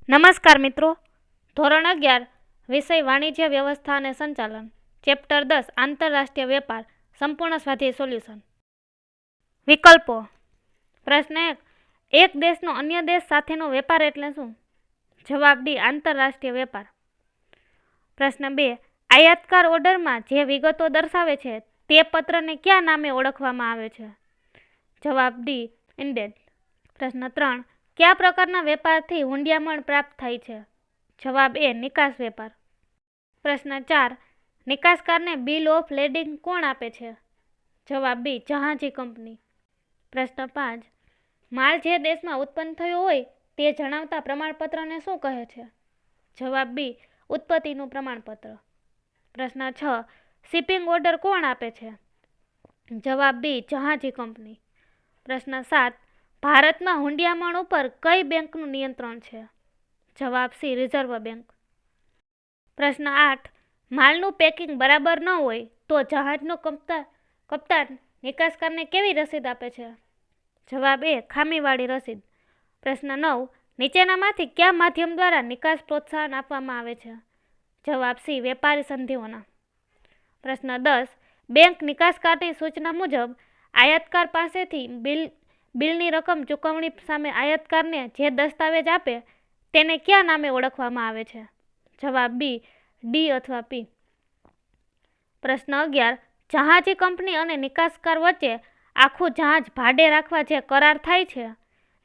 નમસ્કાર મિત્રો, ધોરણ 11 વિષય વાણિજ્ય વ્યવસ્થા અને સંચાલન, ચેપ્ટર 10 આંતરરાષ્ટ્રીય વેપાર, સંપૂર્ણ સ્વાધ્યાય સોલ્યુશન. વિકલ્પો. પ્રશ્ન 1, એક દેશનો અન્ય દેશ સાથેનો વેપાર એટલે શું? જવાબ ડી, આંતરરાષ્ટ્રીય વેપાર. પ્રશ્ન 2, આયાતકાર ઓર્ડરમાં જે વિગતો દર્શાવે છે તે પત્રને કયા નામે ઓળખવામાં આવે છે? જવાબ ડી, ઇન્ડેન્ટ. પ્રશ્ન 3, કયા પ્રકારના વેપારથી હુંડિયામણ પ્રાપ્ત થાય છે? જવાબ એ, નિકાસ વેપાર. પ્રશ્ન 4, નિકાસકારને બિલ ઓફ લેન્ડિંગ કોણ આપે છે? જવાબ બી, જહાજી કંપની. પ્રશ્ન 5, માલ જે દેશમાં ઉત્પન્ન થયો હોય તે જણાવતા પ્રમાણપત્રને શું કહે છે? જવાબ બી, ઉત્પત્તિનું પ્રમાણપત્ર. પ્રશ્ન 6, શિપિંગ ઓર્ડર કોણ આપે છે? જવાબ બી, જહાજી કંપની. પ્રશ્ન 7, ભારતમાં હુંડિયામણ ઉપર કઈ બેંકનું નિયંત્રણ છે? જવાબ સી, રિઝર્વ બેંક. પ્રશ્ન 8, માલનું પેકિંગ બરાબર ન હોય તો જહાજનો કપ્તાન નિકાસકારને કેવી રસીદ આપે છે? જવાબ એ, ખામીવાળી રસીદ. પ્રશ્ન 9, નીચેનામાંથી કયા માધ્યમ દ્વારા નિકાસ પ્રોત્સાહન આપવામાં આવે છે? જવાબ સી, વેપારી સંધિઓના. પ્રશ્ન 10, બેંક નિકાસકારની સૂચના મુજબ આયાતકાર પાસેથી બિલની રકમ ચૂકવણી સામે આયાતકારને જે દસ્તાવેજ આપે તેને કયા નામે ઓળખવામાં આવે છે? જવાબ બી, ડી અથવા પી. પ્રશ્ન 11, જહાજી કંપની અને નિકાસકાર વચ્ચે આખું જહાજ ભાડે રાખવા જે કરાર થાય છે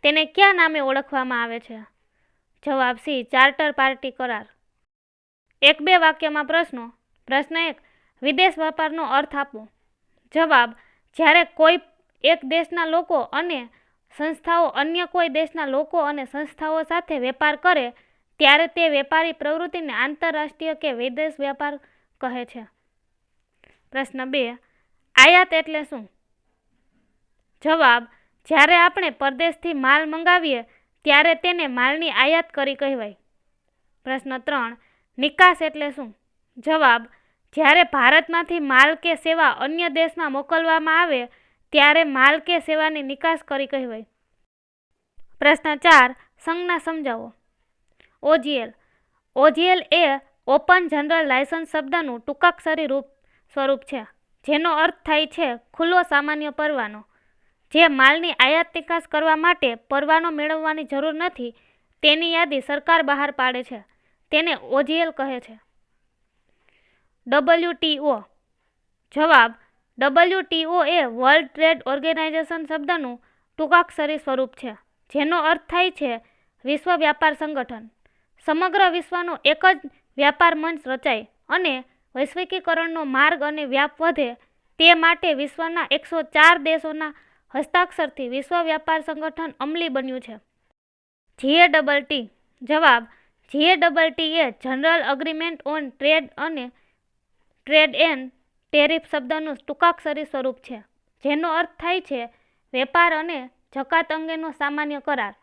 તેને કયા નામે ઓળખવામાં આવે છે? જવાબ સી, ચાર્ટર પાર્ટી કરાર. 1-2 વાક્યમાં પ્રશ્નો. પ્રશ્ન 1, વિદેશ વેપારનો અર્થ આપો. જવાબ, જ્યારે કોઈ એક દેશના લોકો અને સંસ્થાઓ અન્ય કોઈ દેશના લોકો અને સંસ્થાઓ સાથે વેપાર કરે ત્યારે તે વેપારી પ્રવૃત્તિને આંતરરાષ્ટ્રીય કે વિદેશ વેપાર કહે છે. પ્રશ્ન 2, આયાત એટલે શું? જવાબ, જ્યારે આપણે પરદેશથી માલ મંગાવીએ ત્યારે તેને માલની આયાત કરી કહેવાય. પ્રશ્ન 3, નિકાસ એટલે શું? જવાબ, જ્યારે ભારતમાંથી માલ કે સેવા અન્ય દેશમાં મોકલવામાં આવે ત્યારે માલ કે સેવાની નિકાસ કરી કહેવાય. પ્રશ્ન 4, સંજ્ઞા સમજાવો. ઓજીએલ. ઓજીએલ એ ઓપન જનરલ લાયસન્સ શબ્દનું ટૂંકાક્ષરી સ્વરૂપ છે, જેનો અર્થ થાય છે ખુલ્લો સામાન્ય પરવાનો. જે માલની આયાત નિકાસ કરવા માટે પરવાનો મેળવવાની જરૂર નથી તેની યાદી સરકાર બહાર પાડે છે, તેને ઓજીએલ કહે છે. WTO. જવાબ, WTO એ વર્લ્ડ ટ્રેડ ઓર્ગેનાઇઝેશન શબ્દનું ટૂંકાક્ષરી સ્વરૂપ છે, જેનો અર્થ થાય છે વિશ્વ વ્યાપાર સંગઠન. સમગ્ર વિશ્વનો એક જ વ્યાપાર મંચ રચાય અને વૈશ્વિકીકરણનો માર્ગ અને વ્યાપ વધે તે માટે વિશ્વના 104 દેશોના હસ્તાક્ષરથી વિશ્વ વ્યાપાર સંગઠન અમલી બન્યું છે. GATT. જવાબ, GATT A general agreement on trade and tariff શબ્દનું ટૂંકાક્ષરી સ્વરૂપ છે, જેનો અર્થ થાય છે વેપાર અને જકાત અંગેનો સામાન્ય કરાર.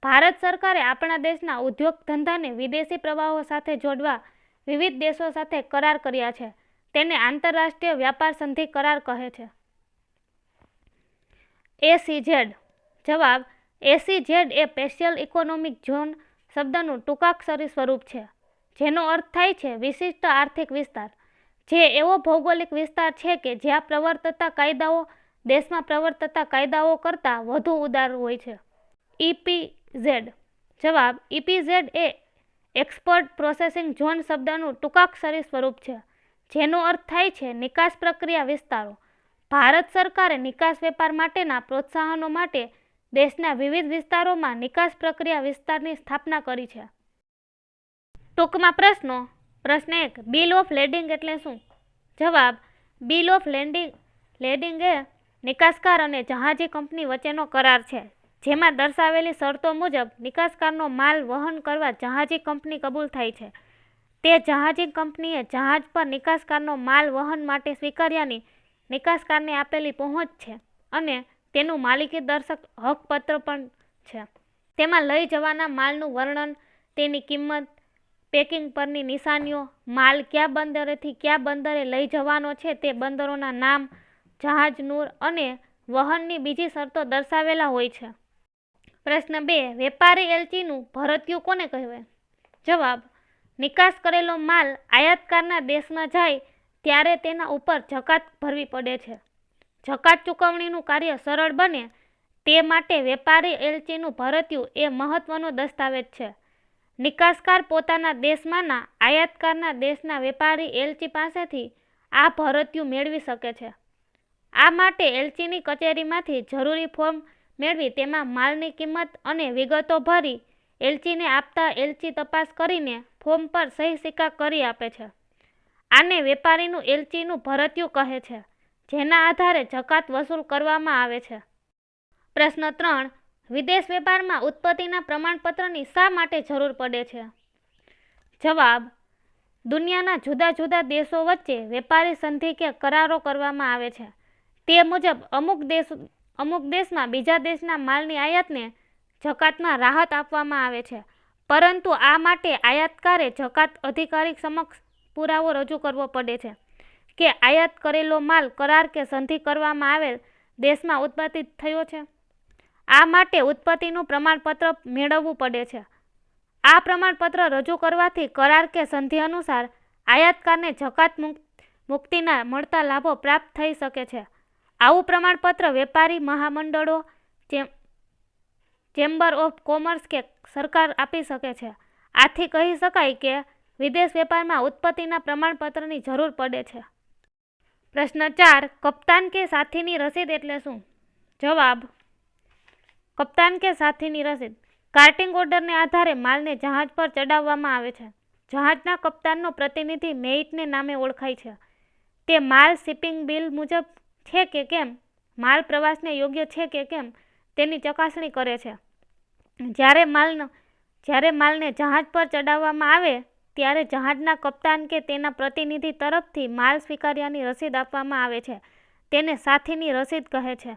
ભારત સરકારે આપણા દેશના ઉદ્યોગ ધંધાને વિદેશી પ્રવાહો સાથે જોડવા વિવિધ દેશો સાથે કરાર કર્યા છે, તેને આંતરરાષ્ટ્રીય વ્યાપાર સંધિ કરાર કહે છે. ACZ. જવાબ, ACZ એ સ્પેશિયલ ઇકોનોમિક ઝોન શબ્દનું ટૂંકાક્ષરી સ્વરૂપ છે, જેનો અર્થ થાય છે વિશિષ્ટ આર્થિક વિસ્તાર, જે એવો ભૌગોલિક વિસ્તાર છે કે જ્યાં પ્રવર્તતા કાયદાઓ દેશમાં પ્રવર્તતા કાયદાઓ કરતાં વધુ ઉદાર હોય છે. EPZ. જવાબ, EPZ એ એક્સપોર્ટ પ્રોસેસિંગ ઝોન શબ્દનું ટૂંકાક્ષરી સ્વરૂપ છે, જેનો અર્થ થાય છે નિકાસ પ્રક્રિયા વિસ્તારો. ભારત સરકારે નિકાસ વેપાર માટેના પ્રોત્સાહનો માટે દેશના વિવિધ વિસ્તારોમાં નિકાસ પ્રક્રિયા વિસ્તારની સ્થાપના કરી છે. ટૂંકમાં પ્રશ્નો. પ્રશ્ન 1, બિલ ઓફ લેન્ડિંગ એટલે શું? જવાબ, બિલ ઓફ લેન્ડિંગ એ નિકાસકાર અને જહાજી કંપની વચ્ચેનો કરાર છે, જેમાં દર્શાવેલી શરતો મુજબ નિકાસકારનો માલ વહન કરવા જહાજી કંપની કબૂલ થાય છે. તે જહાજી કંપનીએ જહાજ પર નિકાસકારનો માલ વહન માટે સ્વીકાર્યાની નિકાસકારને આપેલી પહોંચ છે અને તેનું માલિકી દર્શક હકપત્ર પણ છે. તેમાં લઈ જવાના માલનું વર્ણન, તેની કિંમત, પેકિંગ પરની નિશાનીઓ, માલ કયા બંદરેથી કયા બંદરે લઈ જવાનો છે તે બંદરોના નામ, જહાજ નૂર અને વહનની બીજી શરતો દર્શાવેલા હોય છે. પ્રશ્ન 2. વેપારી એલચીનું ભરતીયું કોને કહેવાય? જવાબ: નિકાસ કરેલો માલ આયાતકારના દેશમાં જાય ત્યારે તેના ઉપર જકાત ભરવી પડે છે. જકાત ચૂકવણીનું કાર્ય સરળ બને તે માટે વેપારી એલચીનું ભરતીયું એ મહત્વનો દસ્તાવેજ છે. નિકાસકાર પોતાના દેશમાંના આયાતકારના દેશના વેપારી એલચી પાસેથી આ ભરતીયું મેળવી શકે છે. આ માટે એલચીની કચેરીમાંથી જરૂરી ફોર્મ મેળવી તેમાં માલની કિંમત અને વિગતો ભરી એલચીને આપતા એલચી તપાસ કરીને ફોર્મ પર સહી સિક્કા કરી આપે છે. આને વેપારીનું એલચીનું ભરતીયું કહે છે, જેના આધારે જકાત વસૂલ કરવામાં આવે છે. પ્રશ્ન 3. વિદેશ વેપારમાં ઉત્પત્તિના પ્રમાણપત્રની શા માટે જરૂર પડે છે? જવાબ: દુનિયાના જુદા જુદા દેશો વચ્ચે વેપારી સંધિ કે કરારો કરવામાં આવે છે. તે મુજબ અમુક દેશમાં બીજા દેશના માલની આયાતને જકાતમાં રાહત આપવામાં આવે છે, પરંતુ આ માટે આયાતકારે જકાત અધિકારી સમક્ષ પુરાવો રજૂ કરવો પડે છે કે આયાત કરેલો માલ કરાર કે સંધિ કરવામાં આવેલ દેશમાં ઉત્પાદિત થયો છે. આ માટે ઉત્પત્તિનું પ્રમાણપત્ર મેળવવું પડે છે. આ પ્રમાણપત્ર રજૂ કરવાથી કરાર કે સંધિ અનુસાર આયાતકારને જકાત મુક્તિના મળતા લાભો પ્રાપ્ત થઈ શકે છે. આવું પ્રમાણપત્ર વેપારી મહામંડળો, ચેમ્બર ઓફ કોમર્સ કે સરકાર આપી શકે છે. આથી કહી શકાય કે વિદેશ વેપારમાં ઉત્પત્તિના પ્રમાણપત્રની જરૂર પડે છે. પ્રશ્ન 4. કપ્તાન કે સાથીની રસીદ એટલે શું? જવાબ: કપ્તાન કે સાથીની રસીદ કાર્ટિંગ ઓર્ડરને આધારે માલને જહાજ પર ચડાવવામાં આવે છે. જહાજના કપ્તાનનો પ્રતિનિધિ મેઇટને નામે ઓળખાય છે. તે માલ શિપિંગ બિલ મુજબ છે કે કેમ, માલ પ્રવાસને યોગ્ય છે કે કેમ તેની ચકાસણી કરે છે. જ્યારે માલને જહાજ પર ચડાવવામાં આવે ત્યારે જહાજના કપ્તાન કે તેના પ્રતિનિધિ તરફથી માલ સ્વીકાર્યાની રસીદ આપવામાં આવે છે. તેને સાથીની રસીદ કહે છે.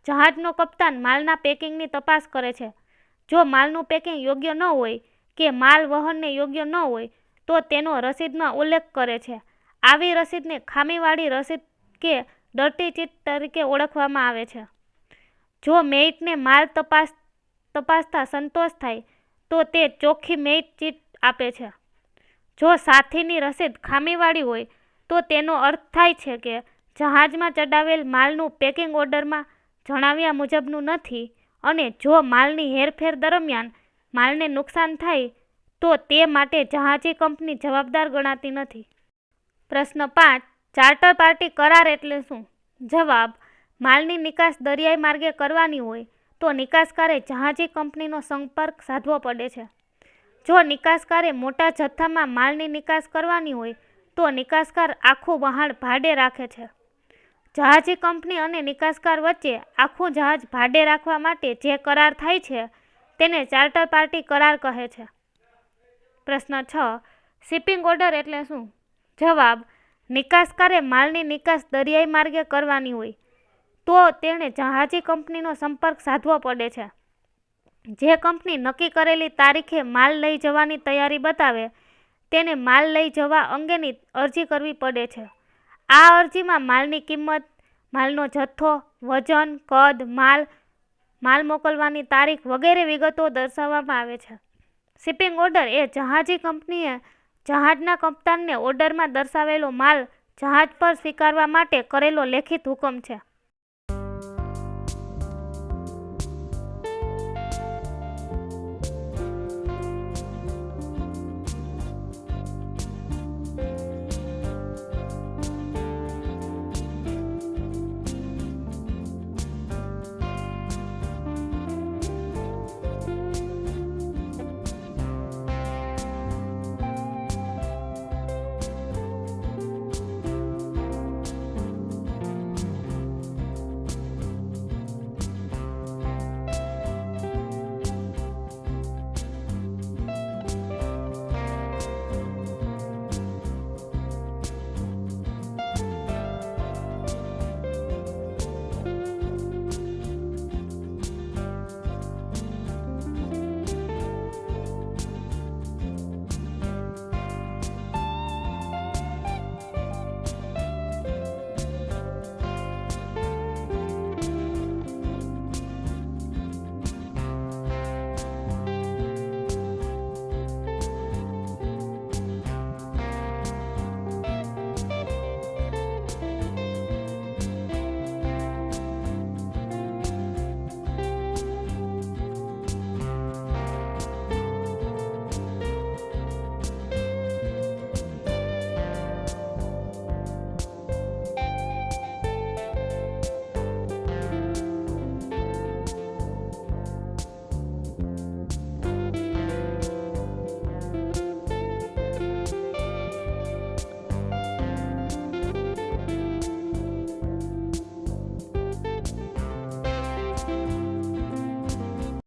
જહાજનો કપ્તાન માલના પેકિંગની તપાસ કરે છે. જો માલનું પેકિંગ યોગ્ય ન હોય કે માલ વહનને યોગ્ય ન હોય તો તેનો રસીદમાં ઉલ્લેખ કરે છે. આવી રસીદને ખામીવાળી રસીદ કે ડર્ટી ચીટ તરીકે ઓળખવામાં આવે છે. જો મેઇટને માલ તપાસતા સંતોષ થાય તો તે ચોખ્ખી મેઇટ ચીટ આપે છે. જો સાથીની રસીદ ખામીવાળી હોય તો તેનો અર્થ થાય છે કે જહાજમાં ચડાવેલ માલનું પેકિંગ ઓર્ડરમાં જણાવ્યા મુજબનું નથી અને જો માલની હેરફેર દરમિયાન માલને નુકસાન થાય તો તે માટે જહાજી કંપની જવાબદાર ગણાતી નથી. પ્રશ્ન 5. ચાર્ટર પાર્ટી કરાર એટલે શું? જવાબ: માલની નિકાસ દરિયાઈ માર્ગે કરવાની હોય તો નિકાસકારે જહાજી કંપનીનો સંપર્ક સાધવો પડે છે. જો નિકાસકારે મોટા જથ્થામાં માલની નિકાસ કરવાની હોય તો નિકાસકાર આખું વહાણ ભાડે રાખે છે. જહાજી કંપની અને નિકાસકાર વચ્ચે આખું જહાજ ભાડે રાખવા માટે જે કરાર થાય છે તેને ચાર્ટર પાર્ટી કરાર કહે છે. પ્રશ્ન 6. શિપિંગ ઓર્ડર એટલે શું? જવાબ: નિકાસકારે માલની નિકાસ દરિયાઈ માર્ગે કરવાની હોય તો તેણે જહાજી કંપનીનો સંપર્ક સાધવો પડે છે. જે કંપની નક્કી કરેલી તારીખે માલ લઈ જવાની તૈયારી બતાવે તેને માલ લઈ જવા અંગેની અરજી કરવી પડે છે. આ અરજીમાં માલની કિંમત, માલનો જથ્થો, વજન, કદ, માલ મોકલવાની તારીખ વગેરે વિગતો દર્શાવવામાં આવે છે. શિપિંગ ઓર્ડર એ જહાજી કંપનીએ જહાજના કપ્તાનને ઓર્ડરમાં દર્શાવેલો માલ જહાજ પર સ્વીકારવા માટે કરેલો લેખિત હુકમ છે.